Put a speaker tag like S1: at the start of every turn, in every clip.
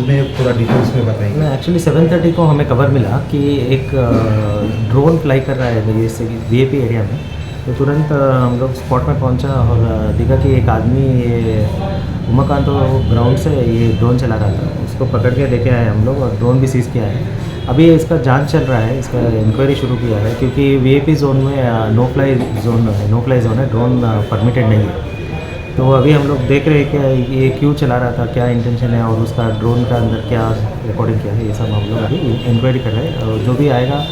S1: में पूरा डिटेल्स में बताएंगे।
S2: नहीं, एक्चुअली 7:30 को हमें खबर मिला कि एक ड्रोन फ्लाई कर रहा है जैसे कि वीआईपी एरिया में। तो तुरंत हम लोग स्पॉट में पहुंचा और देखा कि एक आदमी ये उमाकांत ग्राउंड से ये ड्रोन चला रहा था, उसको पकड़ के लेके आए हम लोग और ड्रोन भी सीज़ किया है। अभी इसका जांच चल रहा है, इसका इंक्वायरी शुरू किया है क्योंकि वीआईपी जोन में नो फ्लाई जोन है, ड्रोन परमिटेड नहीं है। तो अभी हम लोग देख रहे हैं कि ये क्यों चला रहा था, क्या इंटेंशन है और उसका ड्रोन का अंदर क्या रिकॉर्डिंग किया है, ये सब हम लोग अभी इंक्वायरी कर रहे हैं और जो भी आएगा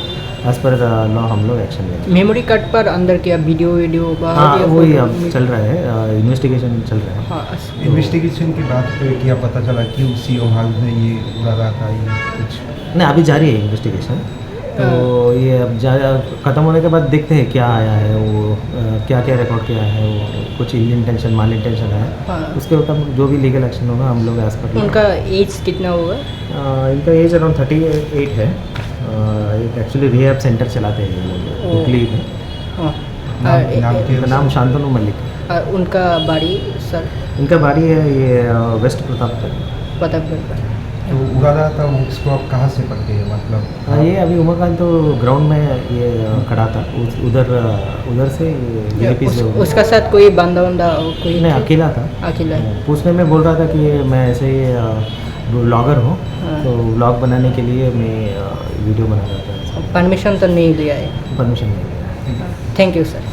S2: एज पर लॉ हम लोग एक्शन लेंगे।
S3: मेमोरी कार्ड पर अंदर क्या वीडियो
S2: हाँ, वही अब चल रहा है, इन्वेस्टिगेशन चल रहा है।
S3: हाँ,
S1: इन्वेस्टिगेशन की बात पे क्या पता चला क्यों सीओ हाल में ये उड़ा रहा था, ये कुछ
S2: नहीं, अभी जारी है इन्वेस्टिगेशन। तो ये अब ख़त्म होने के बाद देखते हैं क्या आया है, वो क्या क्या रिकॉर्ड किया है, वो कुछ इल इंटेंशन माल इंटेंशन है।
S3: हाँ।
S2: उसके ऊपर जो भी लीगल एक्शन होगा हम लोग एज पर।
S3: उनका एज कितना होगा?
S2: इनका एज अराउंड 38 है। एक एक्चुअली रिहैब सेंटर चलाते हैं ये लोग हुगली में।
S3: हाँ।
S2: इनका नाम शांतनु मलिक।
S3: उनका बाड़ी सर?
S2: इनका बाड़ी है ये वेस्ट प्रतापगढ़।
S3: प्रतापगढ़।
S1: तो उड़ा रहा था, उसको आप कहाँ से पकड़े हैं मतलब?
S2: ये अभी उमाकांत तो ग्राउंड में ये खड़ा था, उधर से वीआईपी से
S3: उसका साथ कोई बंदा कोई
S2: नहीं, अकेला था।
S3: अकेला?
S2: पूछने में बोल रहा था कि मैं ऐसे ही व्लॉगर हूँ, तो व्लॉग बनाने के लिए मैं वीडियो बना रहा था।
S3: परमिशन तो नहीं लिया है?
S2: परमिशन नहीं लिया।
S3: Thank you sir.